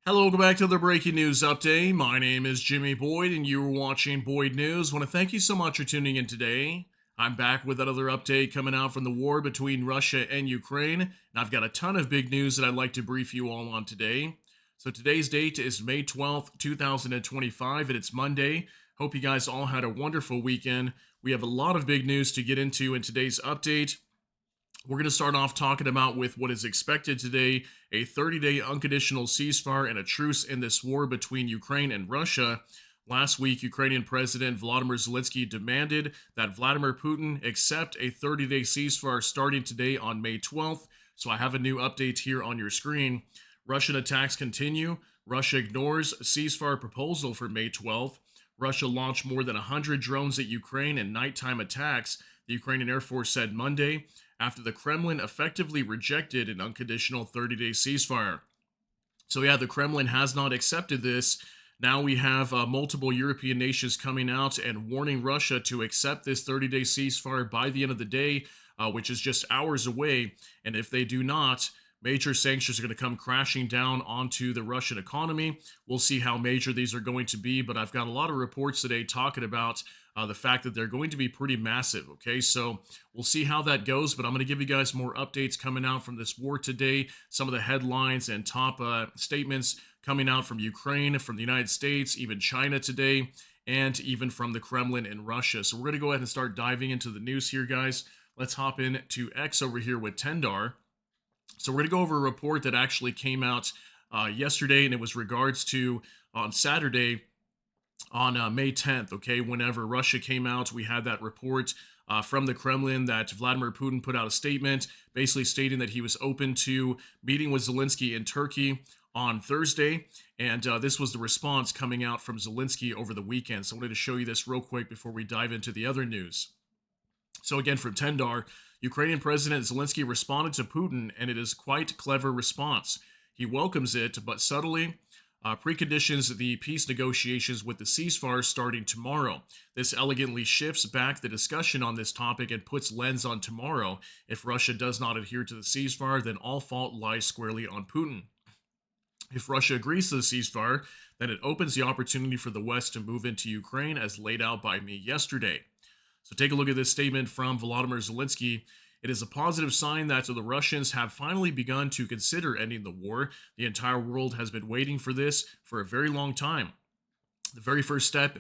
Hello, welcome back to the breaking news update. My name is Jimmy Boyd, and you are watching Boyd News. Want to thank you so much for tuning in today. I'm back with another update coming out from the war between Russia and Ukraine, and I've got a ton of big news that I'd like to brief you all on today. So today's date is May 12th, 2025, and it's Monday. Hope you guys all had a wonderful weekend. We have a lot of big news to get into in today's update. We're going to start off talking about with what is expected today, a 30-day unconditional ceasefire and a truce in this war between Ukraine and Russia. Last week, Ukrainian President Volodymyr Zelenskyy demanded that Vladimir Putin accept a 30-day ceasefire starting today on May 12th. So I have a new update here on your screen. Russian attacks continue. Russia ignores ceasefire proposal for May 12th. Russia launched more than 100 drones at Ukraine in nighttime attacks, the Ukrainian Air Force said Monday, after the Kremlin effectively rejected an unconditional 30-day ceasefire. So yeah, the Kremlin has not accepted this. Now we have multiple European nations coming out and warning Russia to accept this 30-day ceasefire by the end of the day, which is just hours away. And if they do not, major sanctions are going to come crashing down onto the Russian economy. We'll see how major these are going to be, but I've got a lot of reports today talking about the fact that they're going to be pretty massive, okay? So we'll see how that goes, but I'm going to give you guys more updates coming out from this war today, some of the headlines and top statements coming out from Ukraine, from the United States, even China today, and even from the Kremlin and Russia. So we're going to go ahead and start diving into the news here, guys. Let's hop into X over here with Tendar. So we're going to go over a report that actually came out yesterday, and it was regards to on Saturday on May 10th, okay, whenever Russia came out, we had that report from the Kremlin that Vladimir Putin put out a statement basically stating that he was open to meeting with Zelenskyy in Turkey on Thursday, and this was the response coming out from Zelenskyy over the weekend. So I wanted to show you this real quick before we dive into the other news. So again, from Tendar, Ukrainian President Zelenskyy responded to Putin, and it is quite clever response. He welcomes it, but subtly preconditions the peace negotiations with the ceasefire starting tomorrow. This elegantly shifts back the discussion on this topic and puts lens on tomorrow. If Russia does not adhere to the ceasefire, then all fault lies squarely on Putin. If Russia agrees to the ceasefire, then it opens the opportunity for the West to move into Ukraine as laid out by me yesterday. So take a look at this statement from Volodymyr Zelenskyy. It is a positive sign that the Russians have finally begun to consider ending the war. The entire world has been waiting for this for a very long time. The very first step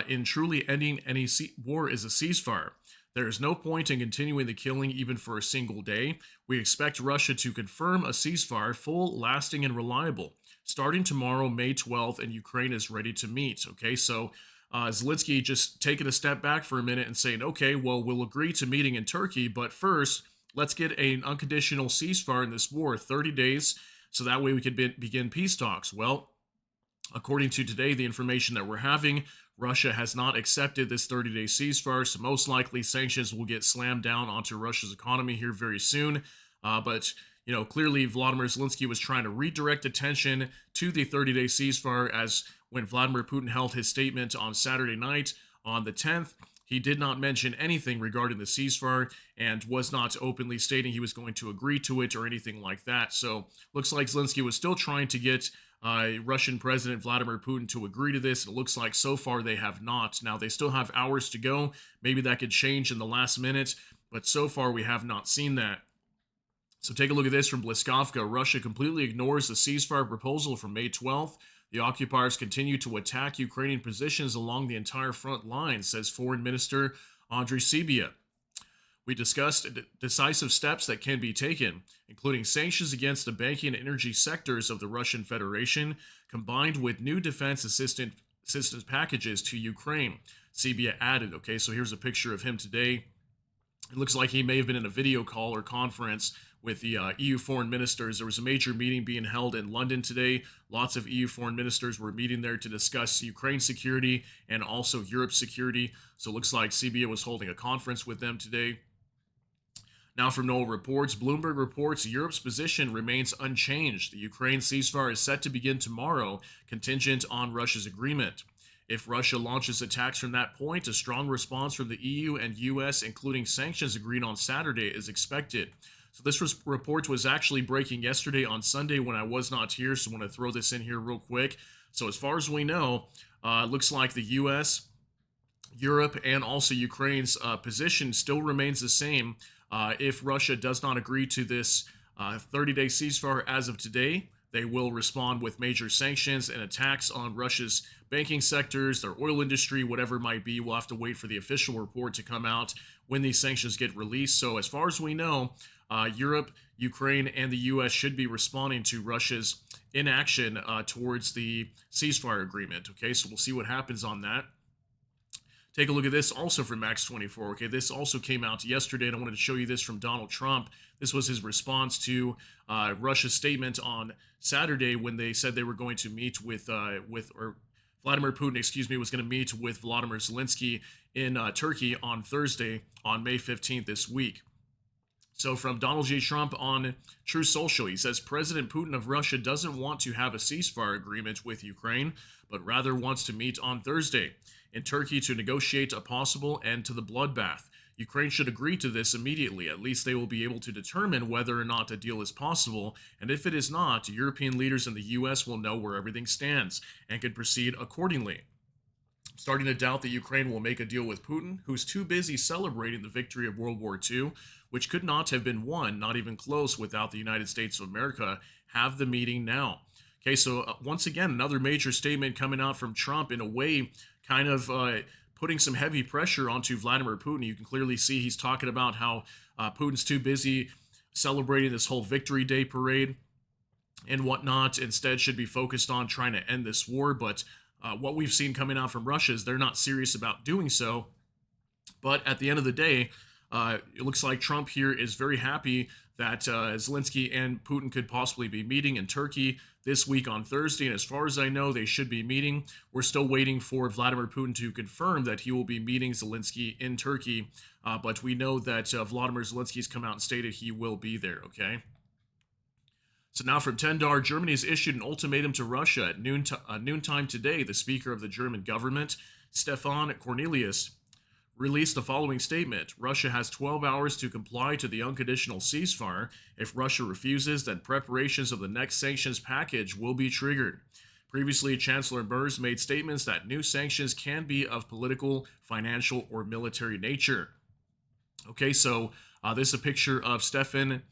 in truly ending any war is a ceasefire. There is no point in continuing the killing even for a single day. We expect Russia to confirm a ceasefire, full, lasting, and reliable, starting tomorrow, May 12th, and Ukraine is ready to meet. Okay, so Zelenskyy just taking a step back for a minute and saying, okay, well, we'll agree to meeting in Turkey, but first, let's get an unconditional ceasefire in this war, 30 days, so that way we could begin peace talks. Well, according to today, the information that we're having, Russia has not accepted this 30-day ceasefire, so most likely sanctions will get slammed down onto Russia's economy here very soon. But clearly Vladimir Zelenskyy was trying to redirect attention to the 30-day ceasefire, as when Vladimir Putin held his statement on Saturday night on the 10th, he did not mention anything regarding the ceasefire and was not openly stating he was going to agree to it or anything like that. So looks like Zelenskyy was still trying to get Russian President Vladimir Putin to agree to this. It looks like so far they have not. Now they still have hours to go. Maybe that could change in the last minute, but so far we have not seen that. So take a look at this from Bliskovka. Russia completely ignores the ceasefire proposal from May 12th. The occupiers continue to attack Ukrainian positions along the entire front line, says Foreign Minister Andriy Sybiha. We discussed decisive steps that can be taken, including sanctions against the banking and energy sectors of the Russian Federation, combined with new defense assistance packages to Ukraine, Sybiha added. Okay, so here's a picture of him today. It looks like he may have been in a video call or conference with the EU foreign ministers. There was a major meeting being held in London today. Lots of EU foreign ministers were meeting there to discuss Ukraine security and also Europe's security. So it looks like Sybiha was holding a conference with them today. Now from Noel reports, Bloomberg reports Europe's position remains unchanged. The Ukraine ceasefire is set to begin tomorrow, contingent on Russia's agreement. If Russia launches attacks from that point, a strong response from the EU and US, including sanctions agreed on Saturday, is expected. So this report was actually breaking yesterday on Sunday when I was not here. So I want to throw this in here real quick. So as far as we know, it looks like the U.S., Europe, and also Ukraine's position still remains the same. If Russia does not agree to this 30-day ceasefire as of today, they will respond with major sanctions and attacks on Russia's banking sectors, their oil industry, whatever it might be. We'll have to wait for the official report to come out when these sanctions get released. So, as far as we know, Europe, Ukraine, and the U.S. should be responding to Russia's inaction towards the ceasefire agreement. Okay, so we'll see what happens on that. Take a look at this also from Max 24. Okay, this also came out yesterday, and I wanted to show you this from Donald Trump. This was his response to Russia's statement on Saturday when they said they were going to meet with Vladimir Putin, was going to meet with Vladimir Zelenskyy in Turkey on Thursday, on May 15th this week. So from Donald J. Trump on True Social, he says President Putin of Russia doesn't want to have a ceasefire agreement with Ukraine, but rather wants to meet on Thursday in Turkey to negotiate a possible end to the bloodbath. Ukraine should agree to this immediately. At least they will be able to determine whether or not a deal is possible. And if it is not, European leaders and the U.S. will know where everything stands and can proceed accordingly. Starting to doubt that Ukraine will make a deal with Putin, who's too busy celebrating the victory of World War II, which could not have been won, not even close, without the United States of America. Have the meeting now. Okay, so once again, another major statement coming out from Trump, in a way, kind of putting some heavy pressure onto Vladimir Putin. You can clearly see he's talking about how Putin's too busy celebrating this whole Victory Day parade and whatnot. Instead, should be focused on trying to end this war. But what we've seen coming out from Russia is they're not serious about doing so. But at the end of the day, it looks like Trump here is very happy that Zelenskyy and Putin could possibly be meeting in Turkey this week on Thursday. And as far as I know, they should be meeting. We're still waiting for Vladimir Putin to confirm that he will be meeting Zelenskyy in Turkey. But we know that Vladimir Zelensky's come out and stated he will be there, okay? So now from Tendar, Germany has issued an ultimatum to Russia at noontime today. The Speaker of the German government, Stefan Cornelius, released the following statement. Russia has 12 hours to comply to the unconditional ceasefire. If Russia refuses, then preparations of the next sanctions package will be triggered. Previously, Chancellor Merz made statements that new sanctions can be of political, financial, or military nature. Okay, so this is a picture of Stefan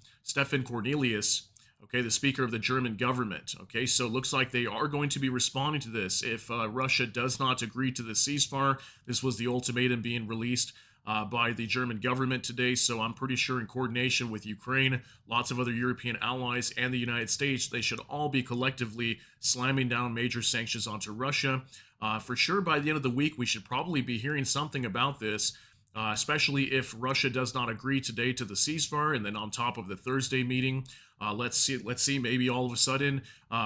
Cornelius, okay, the Speaker of the German government. Okay, so it looks like they are going to be responding to this. If Russia does not agree to the ceasefire, this was the ultimatum being released by the German government today. So I'm pretty sure in coordination with Ukraine, lots of other European allies, and the United States, they should all be collectively slamming down major sanctions onto Russia. For sure, by the end of the week, we should probably be hearing something about this. Especially if Russia does not agree today to the ceasefire, and then on top of the Thursday meeting, let's see, maybe all of a sudden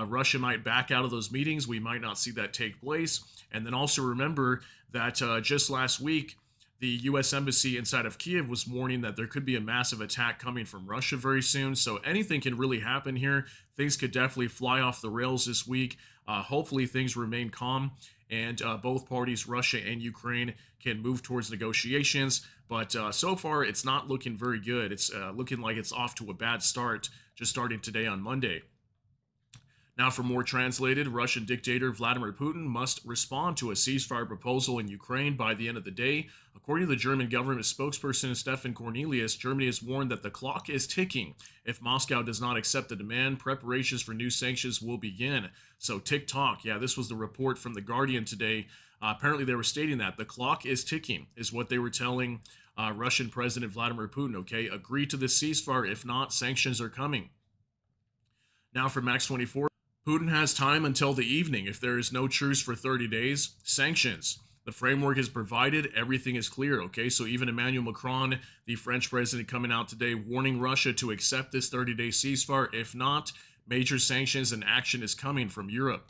Russia might back out of those meetings. We might not see that take place. And then also remember that just last week, the U.S. Embassy inside of Kiev was warning that there could be a massive attack coming from Russia very soon. So anything can really happen here. Things could definitely fly off the rails this week. Hopefully things remain calm, and both parties, Russia and Ukraine, can move towards negotiations. But so far, it's not looking very good. It's looking like it's off to a bad start, just starting today on Monday. Now, for more translated, Russian dictator Vladimir Putin must respond to a ceasefire proposal in Ukraine by the end of the day. According to the German government spokesperson Stefan Cornelius, Germany has warned that the clock is ticking. If Moscow does not accept the demand, preparations for new sanctions will begin. So tick-tock. Yeah, this was the report from The Guardian today. Apparently, they were stating that the clock is ticking, is what they were telling Russian President Vladimir Putin. Okay, agree to the ceasefire. If not, sanctions are coming. Now for Max 24. Putin has time until the evening. If there is no truce for 30 days, sanctions. The framework is provided. Everything is clear, okay? So even Emmanuel Macron, the French president, coming out today warning Russia to accept this 30-day ceasefire. If not, major sanctions and action is coming from Europe.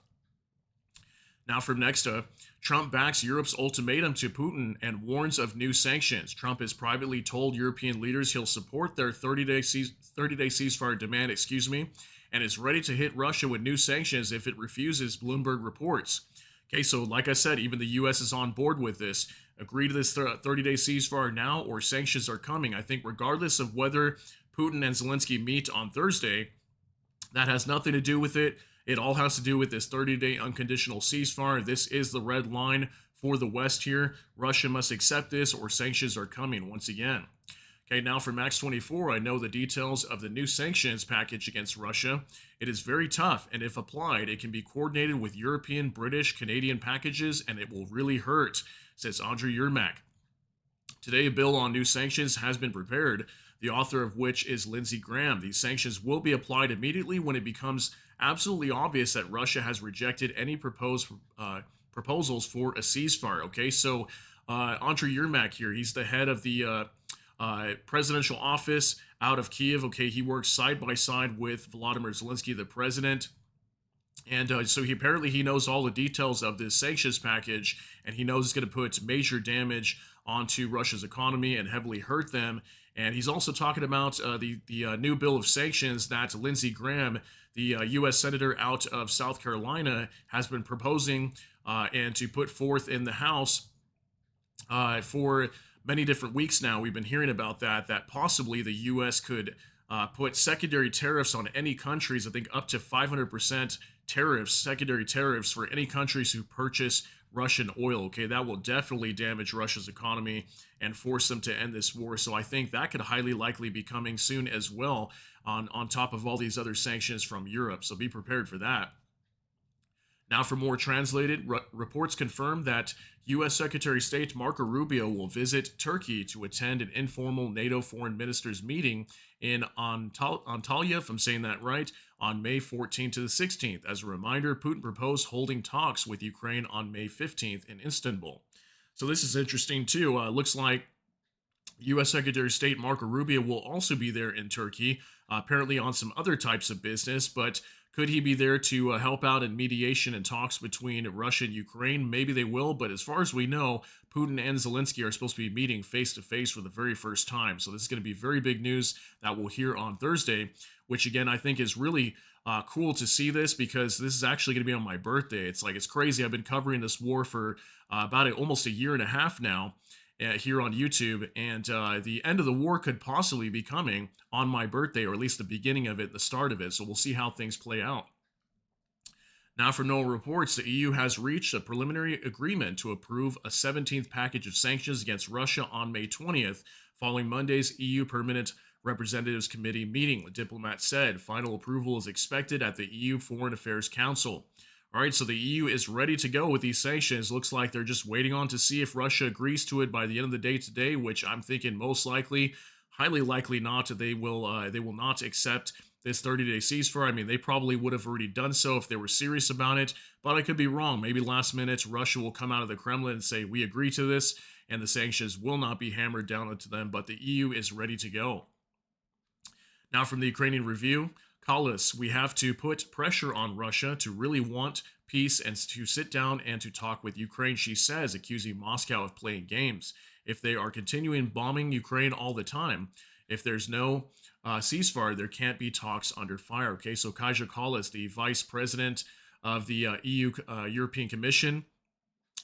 Now from Nexta, Trump backs Europe's ultimatum to Putin and warns of new sanctions. Trump has privately told European leaders he'll support their 30-day ceasefire demand, and is ready to hit Russia with new sanctions if it refuses, Bloomberg reports. Okay, so like I said, even the U.S. is on board with this. Agree to this 30-day ceasefire now, or sanctions are coming. I think regardless of whether Putin and Zelensky meet on Thursday. That has nothing to do with it. It all has to do with this 30-day unconditional ceasefire. This is the red line for the West here. Russia must accept this or sanctions are coming once again. Okay, now for Max 24, I know the details of the new sanctions package against Russia. It is very tough, and if applied, it can be coordinated with European, British, Canadian packages, and it will really hurt, says Andriy Yermak. Today, a bill on new sanctions has been prepared, the author of which is Lindsey Graham. These sanctions will be applied immediately when it becomes absolutely obvious that Russia has rejected any proposals for a ceasefire. Okay, so Andriy Yermak here, he's the head of the presidential office out of Kiev. Okay, he works side by side with Volodymyr Zelensky, the president. And so he knows all the details of this sanctions package, and he knows it's going to put major damage onto Russia's economy and heavily hurt them. And he's also talking about the new bill of sanctions that Lindsey Graham, the U.S. senator out of South Carolina, has been proposing and to put forth in the House for many different weeks now. We've been hearing about that possibly the U.S. could put secondary tariffs on any countries, I think up to 500% tariffs, secondary tariffs for any countries who purchase Russian oil. Okay, that will definitely damage Russia's economy and force them to end this war. So I think that could highly likely be coming soon as well, on top of all these other sanctions from Europe. So be prepared for that. Now, for more translated, reports confirm that U.S. Secretary of State Marco Rubio will visit Turkey to attend an informal NATO foreign ministers meeting in Antalya, if I'm saying that right, on May 14th to the 16th. As a reminder, Putin proposed holding talks with Ukraine on May 15th in Istanbul. So this is interesting too. Looks like U.S. Secretary of State Marco Rubio will also be there in Turkey, apparently on some other types of business, but could he be there to help out in mediation and talks between Russia and Ukraine? Maybe they will, but as far as we know, Putin and Zelensky are supposed to be meeting face to face for the very first time. So this is going to be very big news that we'll hear on Thursday, which again, I think is really cool to see this, because this is actually going to be on my birthday. It's crazy. I've been covering this war for almost a year and a half now. Here on YouTube, and the end of the war could possibly be coming on my birthday, or at least the beginning of it, the start of it. So we'll see how things play out. Now, for NOAA reports, the EU has reached a preliminary agreement to approve a 17th package of sanctions against Russia on May 20th, following Monday's EU Permanent Representatives Committee meeting. The diplomat said final approval is expected at the EU Foreign Affairs Council. All right, so the EU is ready to go with these sanctions. Looks like they're just waiting on to see if Russia agrees to it by the end of the day today, which I'm thinking most likely, highly likely not. They will not accept this 30-day ceasefire. I mean, they probably would have already done so if they were serious about it, but I could be wrong. Maybe last minute Russia will come out of the Kremlin and say, we agree to this, and the sanctions will not be hammered down onto them, but the EU is ready to go. Now, from the Ukrainian Review, Kallis, we have to put pressure on Russia to really want peace and to sit down and to talk with Ukraine, she says, accusing Moscow of playing games. If they are continuing bombing Ukraine all the time, if there's no ceasefire, there can't be talks under fire. Okay, so Kaja Kallis, the vice president of the European Commission,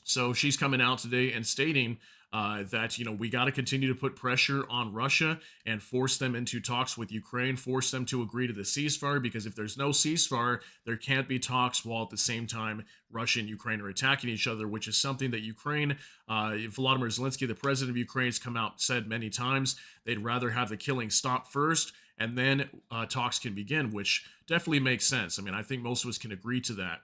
so she's coming out today and stating that, we got to continue to put pressure on Russia and force them into talks with Ukraine, force them to agree to the ceasefire, because if there's no ceasefire, there can't be talks while at the same time Russia and Ukraine are attacking each other, which is something that Ukraine, Volodymyr Zelensky, the president of Ukraine, has come out and said many times. They'd rather have the killing stop first, and then talks can begin, which definitely makes sense. I mean, I think most of us can agree to that.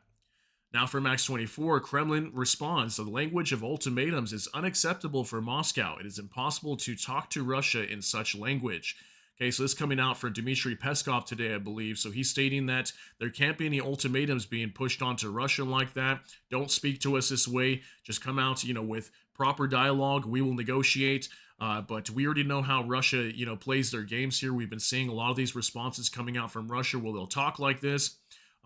Now for Max 24, Kremlin responds, the language of ultimatums is unacceptable for Moscow. It is impossible to talk to Russia in such language. Okay, so this coming out from Dmitry Peskov today, I believe. So he's stating that there can't be any ultimatums being pushed onto Russia like that. Don't speak to us this way. Just come out, with proper dialogue. We will negotiate. But we already know how Russia, plays their games here. We've been seeing a lot of these responses coming out from Russia where they'll talk like this.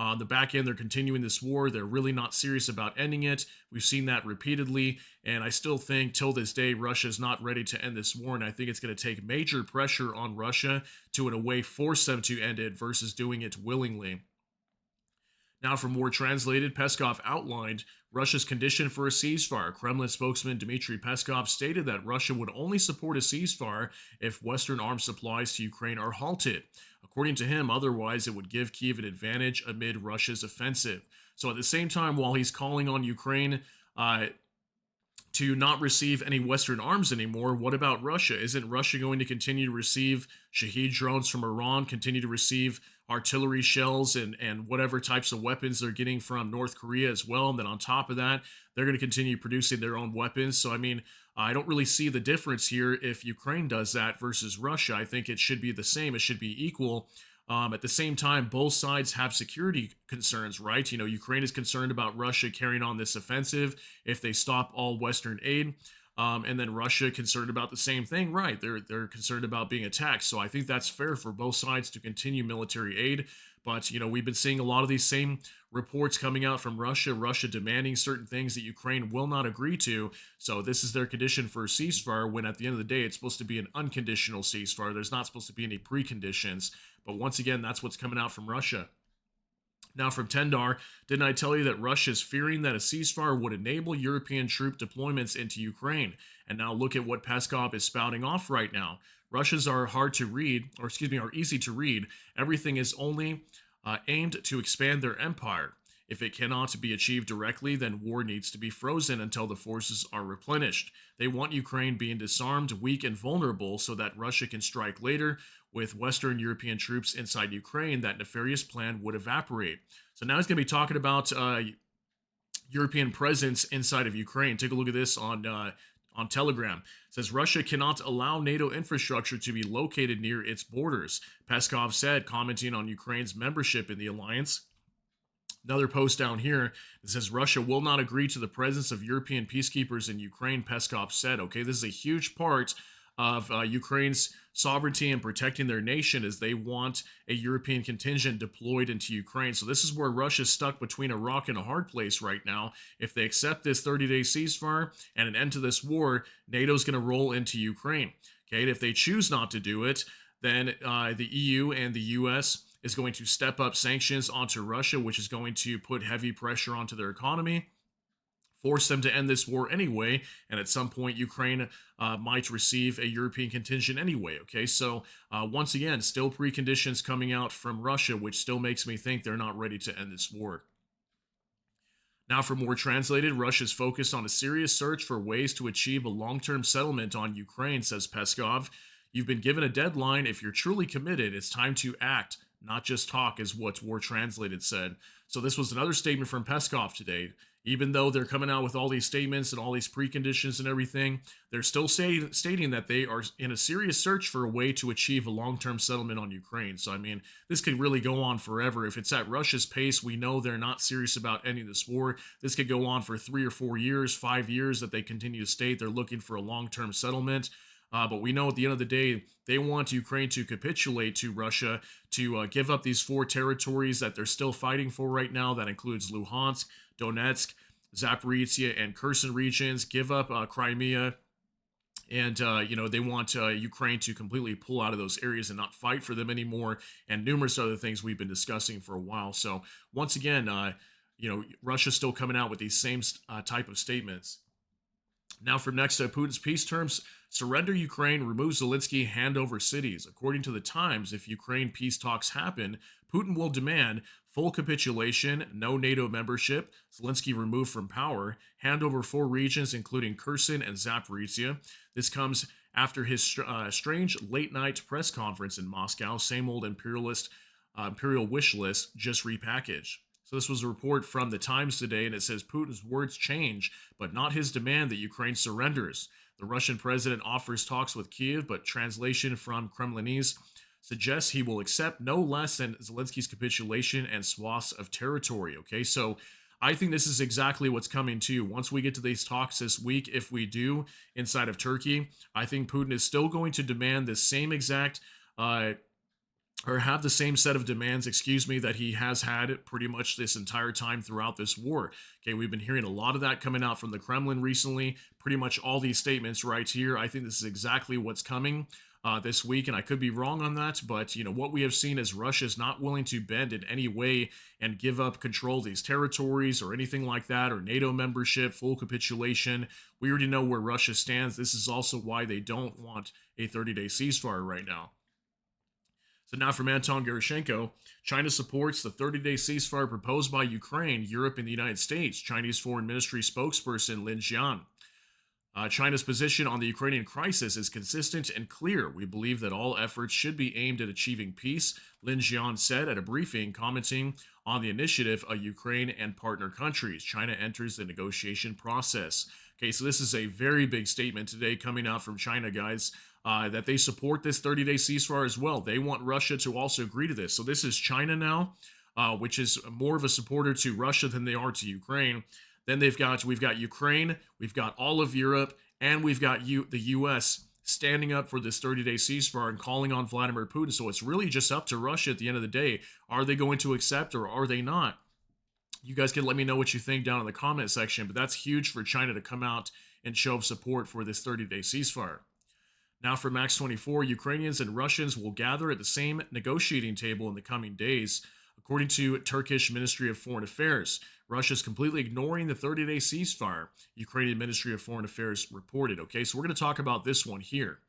On the back end, they're continuing this war. They're really not serious about ending it. We've seen that repeatedly, and I still think till this day, Russia is not ready to end this war, and I think it's going to take major pressure on Russia to, in a way, force them to end it versus doing it willingly. Now, for more translated, Peskov outlined Russia's condition for a ceasefire. Kremlin spokesman Dmitry Peskov stated that Russia would only support a ceasefire if Western arms supplies to Ukraine are halted. According to him, otherwise, it would give Kyiv an advantage amid Russia's offensive. So, at the same time, while he's calling on Ukraine to not receive any Western arms anymore, what about Russia? Isn't Russia going to continue to receive Shahed drones from Iran, continue to receive artillery shells and whatever types of weapons they're getting from North Korea as well? And then on top of that, they're going to continue producing their own weapons. So, I mean, I don't really see the difference here if Ukraine does that versus Russia. I think it should be the same, it should be equal. At the same time, both sides have security concerns, right? You know, Ukraine is concerned about Russia carrying on this offensive if they stop all Western aid. And then Russia concerned about the same thing, right? They're concerned about being attacked. So I think that's fair for both sides to continue military aid. But you know, we've been seeing a lot of these same reports coming out from Russia, Russia demanding certain things that Ukraine will not agree to. So this is their condition for a ceasefire, when at the end of the day, it's supposed to be an unconditional ceasefire. There's not supposed to be any preconditions. But once again, that's what's coming out from Russia. Now, from Tendar, didn't I tell you that Russia is fearing that a ceasefire would enable European troop deployments into Ukraine? And now look at what Peskov is spouting off right now. Russians are hard to read, or excuse me, are easy to read. Everything is only aimed to expand their empire. If it cannot be achieved directly, then war needs to be frozen until the forces are replenished. They want Ukraine being disarmed, weak, and vulnerable so that Russia can strike later. With Western European troops inside Ukraine, that nefarious plan would evaporate. So now he's going to be talking about European presence inside of Ukraine. Take a look at this on Telegram. It says Russia cannot allow NATO infrastructure to be located near its borders, Peskov said, commenting on Ukraine's membership in the alliance. Another post down here that says Russia will not agree to the presence of European peacekeepers in Ukraine, Peskov said. Okay, this is a huge part of Ukraine's sovereignty and protecting their nation, as they want a European contingent deployed into Ukraine. So this is where Russia's stuck between a rock and a hard place right now. If they accept this 30-day ceasefire and an end to this war, NATO's going to roll into Ukraine. Okay, and if they choose not to do it, then the EU and the US is going to step up sanctions onto Russia, which is going to put heavy pressure onto their economy, force them to end this war anyway, and at some point Ukraine might receive a European contingent anyway. Okay, so once again, still preconditions coming out from Russia, which still makes me think they're not ready to end this war. Now, for more translated, Russia's focused on a serious search for ways to achieve a long-term settlement on Ukraine, says Peskov. You've been given a deadline. If you're truly committed, it's time to act, not just talk, is what War Translated said. So this was another statement from Peskov today. Even though they're coming out with all these statements and all these preconditions and everything, they're still stating that they are in a serious search for a way to achieve a long-term settlement on Ukraine. So, I mean, this could really go on forever. If it's at Russia's pace, we know they're not serious about ending this war. This could go on for 3 or 4 years, 5 years, that they continue to state they're looking for a long-term settlement. But we know at the end of the day, they want Ukraine to capitulate to Russia, to give up these 4 territories that they're still fighting for right now. That includes Luhansk, Donetsk, Zaporizhia, and Kherson regions, give up Crimea, and they want Ukraine to completely pull out of those areas and not fight for them anymore, and numerous other things we've been discussing for a while. So once again, Russia's still coming out with these same type of statements. Now, for next, Putin's peace terms: surrender Ukraine, remove Zelenskyy, hand over cities. According to the Times, if Ukraine peace talks happen, Putin will demand full capitulation, no NATO membership, Zelenskyy removed from power, hand over 4 regions, including Kherson and Zaporizhia. This comes after his strange late-night press conference in Moscow. Same old imperial wish list, just repackaged. So this was a report from the Times today, and it says Putin's words change, but not his demand that Ukraine surrenders. The Russian president offers talks with Kyiv, but translation from Kremlinese suggests he will accept no less than Zelensky's capitulation and swaths of territory. Okay, so I think this is exactly what's coming too. Once we get to these talks this week, if we do, inside of Turkey, I think Putin is still going to demand the same exact or have the same set of demands, that he has had pretty much this entire time throughout this war. Okay, we've been hearing a lot of that coming out from the Kremlin recently, pretty much all these statements right here. I think this is exactly what's coming. this week, and I could be wrong on that. But what we have seen is Russia is not willing to bend in any way and give up control of these territories or anything like that, or NATO membership, full capitulation. We already know where Russia stands. This is also why they don't want a 30-day ceasefire right now. So now from Anton Gerashenko, China supports the 30-day ceasefire proposed by Ukraine, Europe, and the United States. Chinese Foreign Ministry spokesperson Lin Jian. China's position on the Ukrainian crisis is consistent and clear. We believe that all efforts should be aimed at achieving peace, Lin Jian said at a briefing commenting on the initiative of Ukraine and partner countries. China enters the negotiation process. Okay, so this is a very big statement today coming out from China, guys, that they support this 30-day ceasefire as well. They want Russia to also agree to this. So this is China now, which is more of a supporter to Russia than they are to Ukraine. Then we've got Ukraine, we've got all of Europe, and we've got the U.S. standing up for this 30-day ceasefire and calling on Vladimir Putin. So it's really just up to Russia at the end of the day. Are they going to accept or are they not? You guys can let me know what you think down in the comment section, but that's huge for China to come out and show support for this 30-day ceasefire. Now for Max 24, Ukrainians and Russians will gather at the same negotiating table in the coming days, according to Turkish Ministry of Foreign Affairs. Russia is completely ignoring the 30-day ceasefire, Ukrainian Ministry of Foreign Affairs reported. Okay, so we're going to talk about this one here.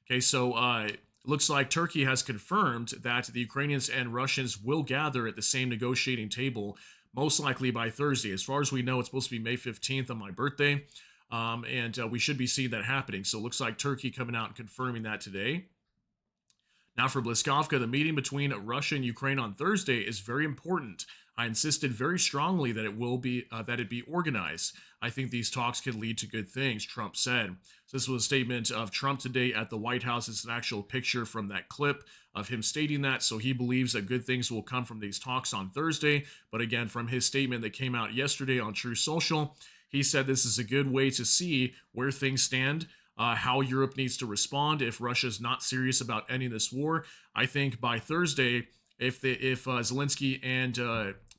Okay, so it looks like Turkey has confirmed that the Ukrainians and Russians will gather at the same negotiating table, most likely by Thursday. As far as we know, it's supposed to be May 15th on my birthday, and we should be seeing that happening. So it looks like Turkey coming out and confirming that today. Now for Bliskovka, the meeting between Russia and Ukraine on Thursday is very important. I insisted very strongly that it be organized. I think these talks can lead to good things, Trump said. So this was a statement of Trump today at the White House. It's an actual picture from that clip of him stating that. So he believes that good things will come from these talks on Thursday. But again, from his statement that came out yesterday on True Social, he said this is a good way to see where things stand. How Europe needs to respond if Russia is not serious about ending this war. I think by Thursday, if Zelenskyy and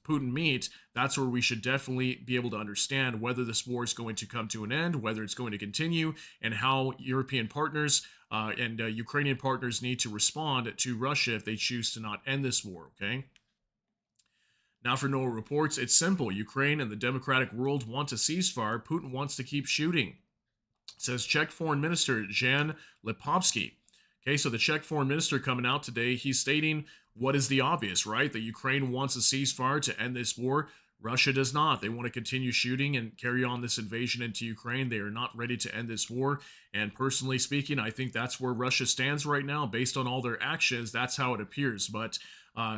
Putin meet, that's where we should definitely be able to understand whether this war is going to come to an end, whether it's going to continue, and how European partners and Ukrainian partners need to respond to Russia if they choose to not end this war, okay? Now for NOAA reports, it's simple. Ukraine and the democratic world want a ceasefire. Putin wants to keep shooting, says Czech Foreign Minister Jan Lipovsky. Okay, so the Czech Foreign Minister coming out today, he's stating what is the obvious, right? That Ukraine wants a ceasefire to end this war. Russia does not. They want to continue shooting and carry on this invasion into Ukraine. They are not ready to end this war. And personally speaking, I think that's where Russia stands right now. Based on all their actions, that's how it appears. But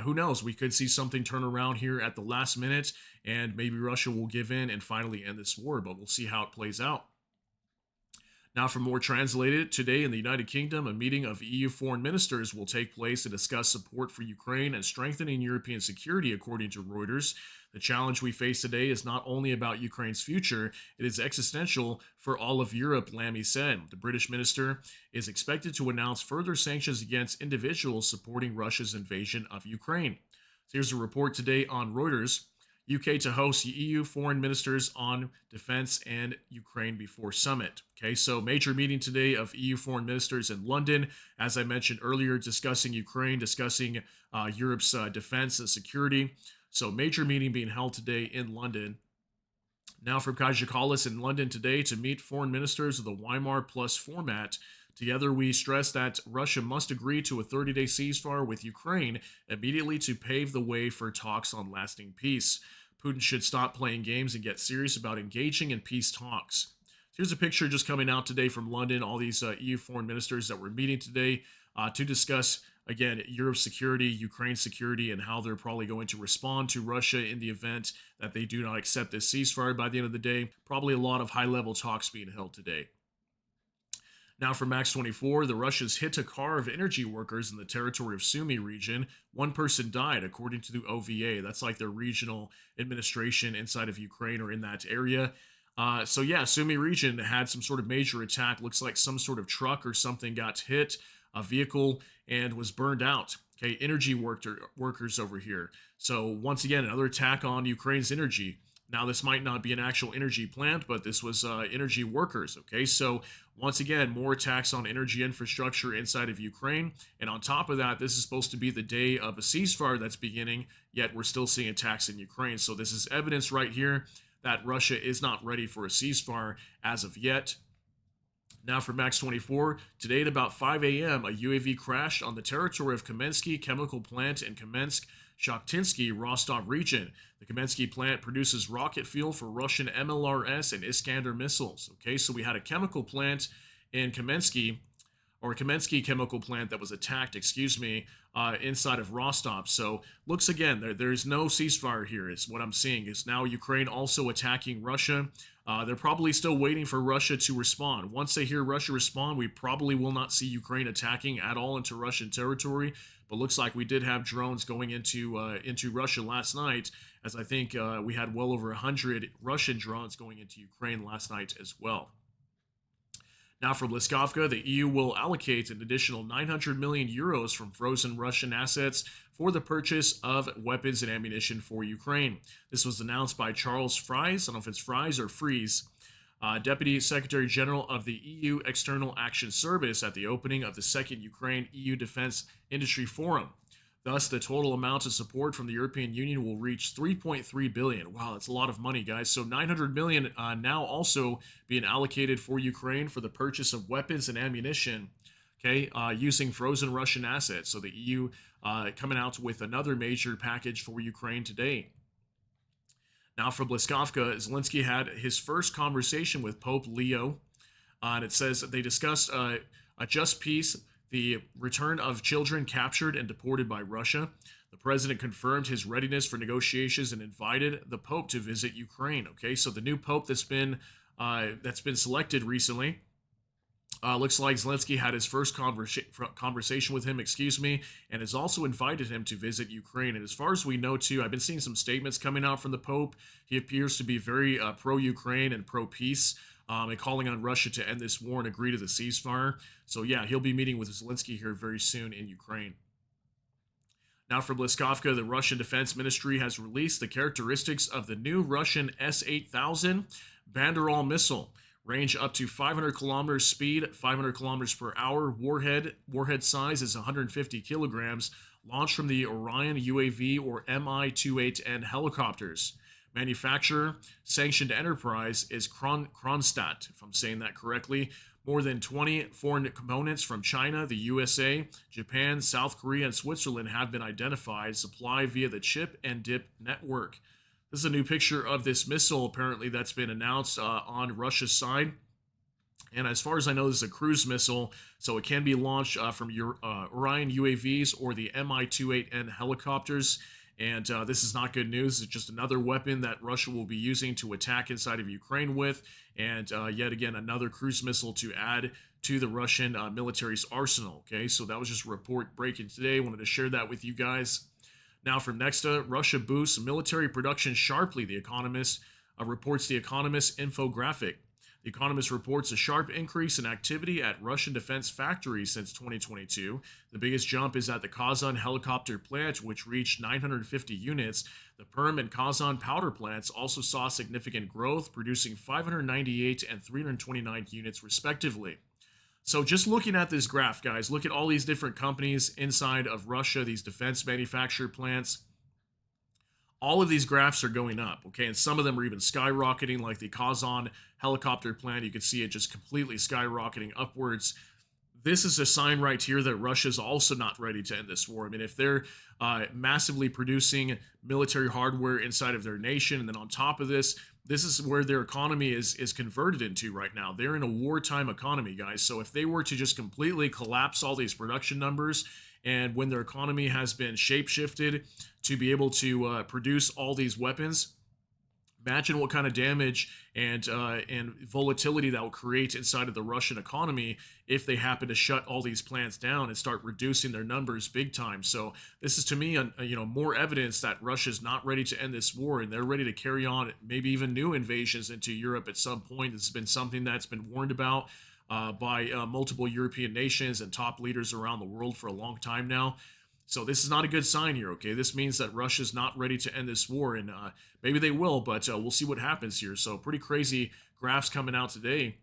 who knows? We could see something turn around here at the last minute, and maybe Russia will give in and finally end this war. But we'll see how it plays out. Now, for more translated, today in the United Kingdom, a meeting of EU foreign ministers will take place to discuss support for Ukraine and strengthening European security, according to Reuters. The challenge we face today is not only about Ukraine's future, it is existential for all of Europe, Lammy said. The British minister is expected to announce further sanctions against individuals supporting Russia's invasion of Ukraine. So here's a report today on Reuters. UK to host EU foreign ministers on defense and Ukraine before summit. Okay, so major meeting today of EU foreign ministers in London. As I mentioned earlier, discussing Ukraine, discussing Europe's defense and security. So major meeting being held today in London. Now from Casualty in London today to meet foreign ministers of the Weimar Plus format. Together, we stress that Russia must agree to a 30-day ceasefire with Ukraine immediately to pave the way for talks on lasting peace. Putin should stop playing games and get serious about engaging in peace talks. Here's a picture just coming out today from London, all these EU foreign ministers that were meeting today to discuss, again, Europe's security, Ukraine's security, and how they're probably going to respond to Russia in the event that they do not accept this ceasefire by the end of the day. Probably a lot of high-level talks being held today. Now for Max 24, the Russians hit a car of energy workers in the territory of Sumy region. One person died, according to the OVA. That's like their regional administration inside of Ukraine or in that area. So yeah, Sumy region had some sort of major attack. Looks like some sort of truck or something got hit, a vehicle, and was burned out. Okay, energy workers over here. So once again, another attack on Ukraine's energy. Now, this might not be an actual energy plant, but this was energy workers. Okay, so once again, more attacks on energy infrastructure inside of Ukraine. And on top of that, this is supposed to be the day of a ceasefire that's beginning, yet we're still seeing attacks in Ukraine. So this is evidence right here that Russia is not ready for a ceasefire as of yet. Now for Max 24, today at about 5 a.m., a UAV crashed on the territory of Kamensky Chemical Plant in Kamensk, Shakhtinsky, Rostov region. The Kamensky plant produces rocket fuel for Russian MLRS and Iskander missiles. Okay, so we had a chemical plant in Kamensky, or Kamensky chemical plant that was attacked, inside of Rostov. So looks again, there's no ceasefire here is what I'm seeing. Is now Ukraine also attacking Russia. They're probably still waiting for Russia to respond. Once they hear Russia respond, we probably will not see Ukraine attacking at all into Russian territory. But looks like we did have drones going into Russia last night, as I think we had well over 100 Russian drones going into Ukraine last night as well. Now, for Bliskovka, the EU will allocate an additional 900 million euros from frozen Russian assets for the purchase of weapons and ammunition for Ukraine. This was announced by Charles Fries, I don't know if it's Fries or Fries, Deputy Secretary General of the EU External Action Service at the opening of the second Ukraine EU Defense Industry Forum. Thus, the total amount of support from the European Union will reach 3.3 billion. Wow, that's a lot of money, guys. So 900 million now also being allocated for Ukraine for the purchase of weapons and ammunition, okay, using frozen Russian assets. So the EU coming out with another major package for Ukraine today. Now for Bliskovka, Zelenskyy had his first conversation with Pope Leo, and it says that they discussed a just peace, the return of children captured and deported by Russia. The president confirmed his readiness for negotiations and invited the Pope to visit Ukraine. Okay, so the new Pope that's been selected recently. Looks like Zelenskyy had his first conversation with him, and has also invited him to visit Ukraine. And as far as we know, too, I've been seeing some statements coming out from the Pope. He appears to be very pro-Ukraine and pro-peace, and calling on Russia to end this war and agree to the ceasefire. So yeah, he'll be meeting with Zelenskyy here very soon in Ukraine. Now for Bliskovka, the Russian Defense Ministry has released the characteristics of the new Russian S-8000 Banderol missile. Range up to 500 kilometers speed, 500 kilometers per hour. Warhead size is 150 kilograms. Launched from the Orion UAV or Mi-28N helicopters. Manufacturer, sanctioned enterprise, is Kronstadt, if I'm saying that correctly. More than 20 foreign components from China, the USA, Japan, South Korea, and Switzerland have been identified, supplied via the Chip and Dip network. This is a new picture of this missile, apparently, that's been announced on Russia's side. And as far as I know, this is a cruise missile, so it can be launched from Orion UAVs or the Mi-28N helicopters. And this is not good news. It's just another weapon that Russia will be using to attack inside of Ukraine with. And yet again, another cruise missile to add to the Russian military's arsenal. Okay, so that was just a report breaking today. Wanted to share that with you guys. Now from Nexta, Russia boosts military production sharply, The Economist reports The Economist infographic. The Economist reports a sharp increase in activity at Russian defense factories since 2022. The biggest jump is at the Kazan helicopter plant, which reached 950 units. The Perm and Kazan powder plants also saw significant growth, producing 598 and 329 units respectively. So just looking at this graph, guys, look at all these different companies inside of Russia, these defense manufacturer plants. All of these graphs are going up, okay? And some of them are even skyrocketing, like the Kazan helicopter plant. You can see it just completely skyrocketing upwards. This is a sign right here that Russia's also not ready to end this war. I mean, if they're massively producing military hardware inside of their nation, and then on top of this, this is where their economy is converted into right now. They're in a wartime economy, guys. So if they were to just completely collapse all these production numbers, and when their economy has been shapeshifted to be able to produce all these weapons, imagine what kind of damage and volatility that will create inside of the Russian economy if they happen to shut all these plants down and start reducing their numbers big time. So this is, to me, more evidence that Russia's not ready to end this war, and they're ready to carry on maybe even new invasions into Europe at some point. This has been something that's been warned about by multiple European nations and top leaders around the world for a long time now. So this is not a good sign here, okay? This means that Russia's not ready to end this war, and maybe they will, but we'll see what happens here. So pretty crazy graphs coming out today.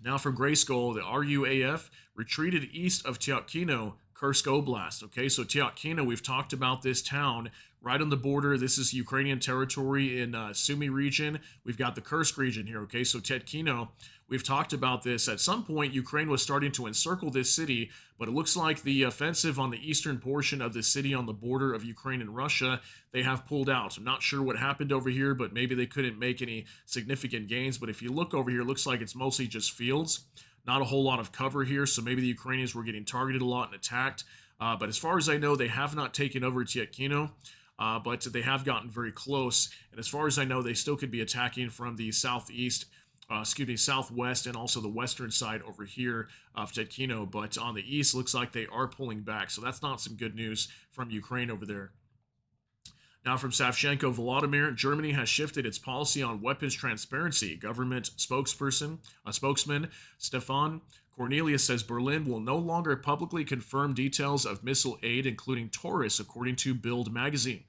Now from Grayskull, the RUAF retreated east of Tyatkino, Kursk Oblast. Okay, so Tyatkino, we've talked about this town right on the border. This is Ukrainian territory in Sumy region. We've got the Kursk region here. Okay, so Tyatkino, we've talked about this. At some point, Ukraine was starting to encircle this city, but it looks like the offensive on the eastern portion of the city on the border of Ukraine and Russia, they have pulled out. I'm not sure what happened over here, but maybe they couldn't make any significant gains. But if you look over here, it looks like it's mostly just fields. Not a whole lot of cover here, so maybe the Ukrainians were getting targeted a lot and attacked. But as far as I know, they have not taken over Tyatkino, but they have gotten very close. And as far as I know, they still could be attacking from the southeast, southwest, and also the western side over here of Tyatkino. But on the east, looks like they are pulling back. So that's not some good news from Ukraine over there. Now from Savchenko Volodymyr, Germany has shifted its policy on weapons transparency. Government spokesman Stefan Cornelius says Berlin will no longer publicly confirm details of missile aid, including Taurus, according to Bild magazine.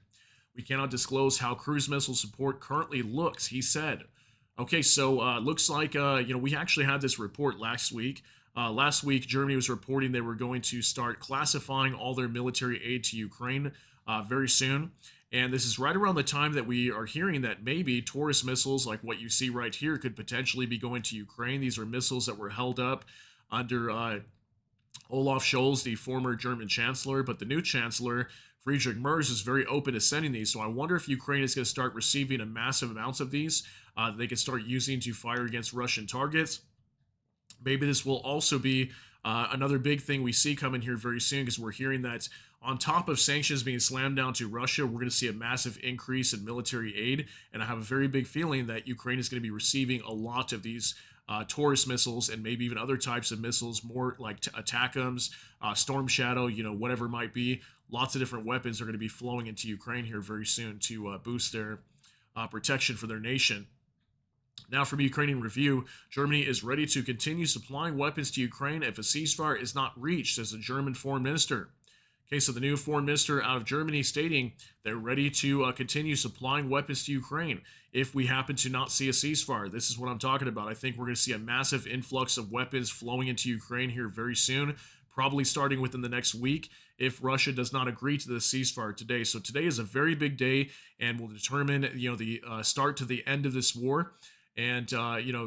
We cannot disclose how cruise missile support currently looks, he said. Okay, so looks like, we actually had this report last week. Last week, Germany was reporting they were going to start classifying all their military aid to Ukraine very soon. And this is right around the time that we are hearing that maybe Taurus missiles, like what you see right here, could potentially be going to Ukraine. These are missiles that were held up under Olaf Scholz, the former German chancellor, but the new chancellor, Friedrich Merz, is very open to sending these. So I wonder if Ukraine is going to start receiving a massive amounts of these they can start using to fire against Russian targets. Maybe this will also be another big thing we see coming here very soon, because we're hearing that on top of sanctions being slammed down to Russia, we're going to see a massive increase in military aid. And I have a very big feeling that Ukraine is going to be receiving a lot of these Taurus missiles and maybe even other types of missiles, more like ATACMS, Storm Shadow, whatever it might be. Lots of different weapons are going to be flowing into Ukraine here very soon to boost their protection for their nation. Now from Ukrainian Review, Germany is ready to continue supplying weapons to Ukraine if a ceasefire is not reached, says the German foreign minister. Okay, so the new foreign minister out of Germany stating they're ready to continue supplying weapons to Ukraine if we happen to not see a ceasefire. This is what I'm talking about. I think we're going to see a massive influx of weapons flowing into Ukraine here very soon, probably starting within the next week if Russia does not agree to the ceasefire today. So today is a very big day and will determine, the start to the end of this war. And,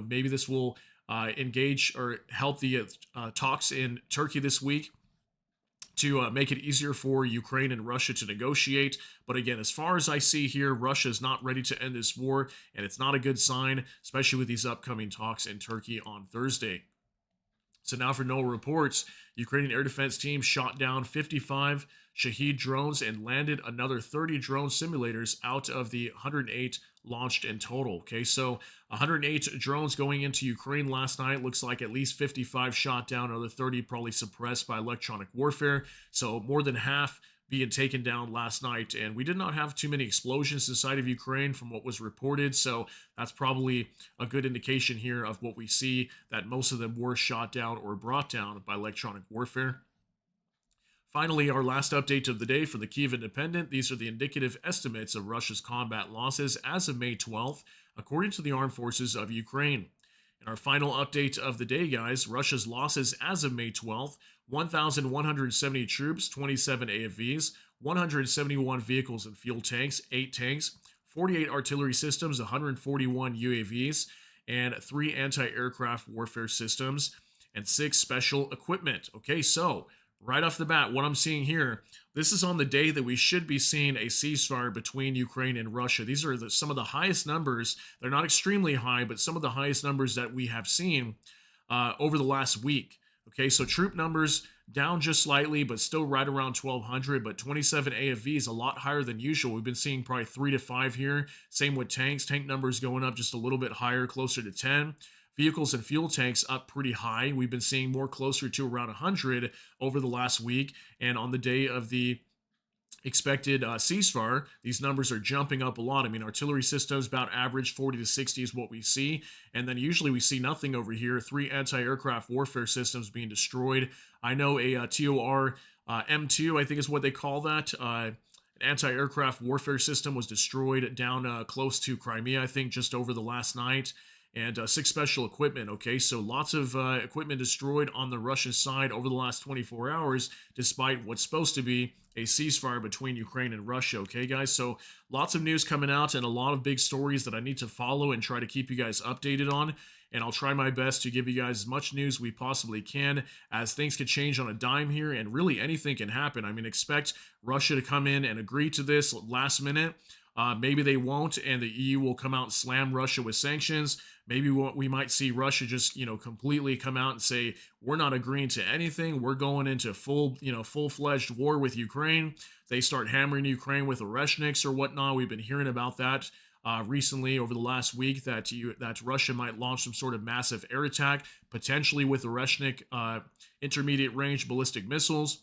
maybe this will engage or help the talks in Turkey this week to make it easier for Ukraine and Russia to negotiate. But again, as far as I see here, Russia is not ready to end this war, and it's not a good sign, especially with these upcoming talks in Turkey on Thursday. So now for NOAA reports, Ukrainian air defense team shot down 55 Shahed drones and landed another 30 drone simulators out of the 108 launched in total. Okay, so 108 drones going into Ukraine last night. Looks like at least 55 shot down, another 30 probably suppressed by electronic warfare. So more than half being taken down last night. And we did not have too many explosions inside of Ukraine from what was reported. So that's probably a good indication here of what we see, that most of them were shot down or brought down by electronic warfare. Finally, our last update of the day for the Kyiv Independent. These are the indicative estimates of Russia's combat losses as of May 12th, according to the armed forces of Ukraine. In our final update of the day, guys, Russia's losses as of May 12th, 1,170 troops, 27 AFVs, 171 vehicles and fuel tanks, 8 tanks, 48 artillery systems, 141 UAVs, and 3 anti-aircraft warfare systems, and 6 special equipment. Okay, so right off the bat, what I'm seeing here, this is on the day that we should be seeing a ceasefire between Ukraine and Russia. These are some of the highest numbers. They're not extremely high, but some of the highest numbers that we have seen over the last week. Okay, so troop numbers down just slightly, but still right around 1,200, but 27 AFVs, a lot higher than usual. We've been seeing probably 3 to 5 here. Same with tanks. Tank numbers going up just a little bit higher, closer to 10. Vehicles and fuel tanks up pretty high. We've been seeing more closer to around 100 over the last week. And on the day of the expected ceasefire, these numbers are jumping up a lot. I mean, artillery systems about average 40 to 60 is what we see. And then usually we see nothing over here. 3 anti-aircraft warfare systems being destroyed. I know a TOR M2, I think is what they call that. An anti-aircraft warfare system was destroyed down close to Crimea, I think, just over the last night. And 6 special equipment. Okay, so lots of equipment destroyed on the Russian side over the last 24 hours, despite what's supposed to be a ceasefire between Ukraine and Russia. Okay, guys, so lots of news coming out and a lot of big stories that I need to follow and try to keep you guys updated on. And I'll try my best to give you guys as much news we possibly can, as things could change on a dime here, and really anything can happen. I mean, expect Russia to come in and agree to this last minute. Maybe they won't, and the EU will come out and slam Russia with sanctions. Maybe we might see Russia just, completely come out and say, we're not agreeing to anything. We're going into full-fledged war with Ukraine. They start hammering Ukraine with Oreshniks or whatnot. We've been hearing about that recently over the last week, that Russia might launch some sort of massive air attack, potentially with Oreshnik intermediate range ballistic missiles.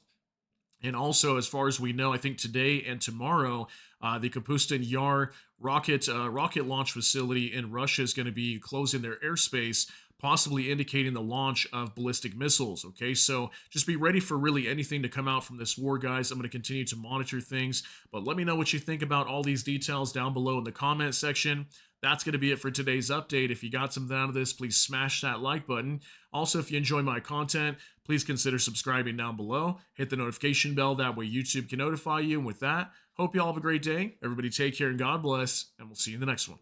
And also, as far as we know, I think today and tomorrow, the Kapustin Yar rocket launch facility in Russia is going to be closing their airspace, possibly indicating the launch of ballistic missiles. Okay, so just be ready for really anything to come out from this war, guys. I'm going to continue to monitor things, but let me know what you think about all these details down below in the comment section. That's going to be it for today's update. If you got something out of this, please smash that like button. Also, if you enjoy my content, please consider subscribing down below. Hit the notification bell. That way YouTube can notify you. And with that, hope you all have a great day. Everybody take care and God bless. And we'll see you in the next one.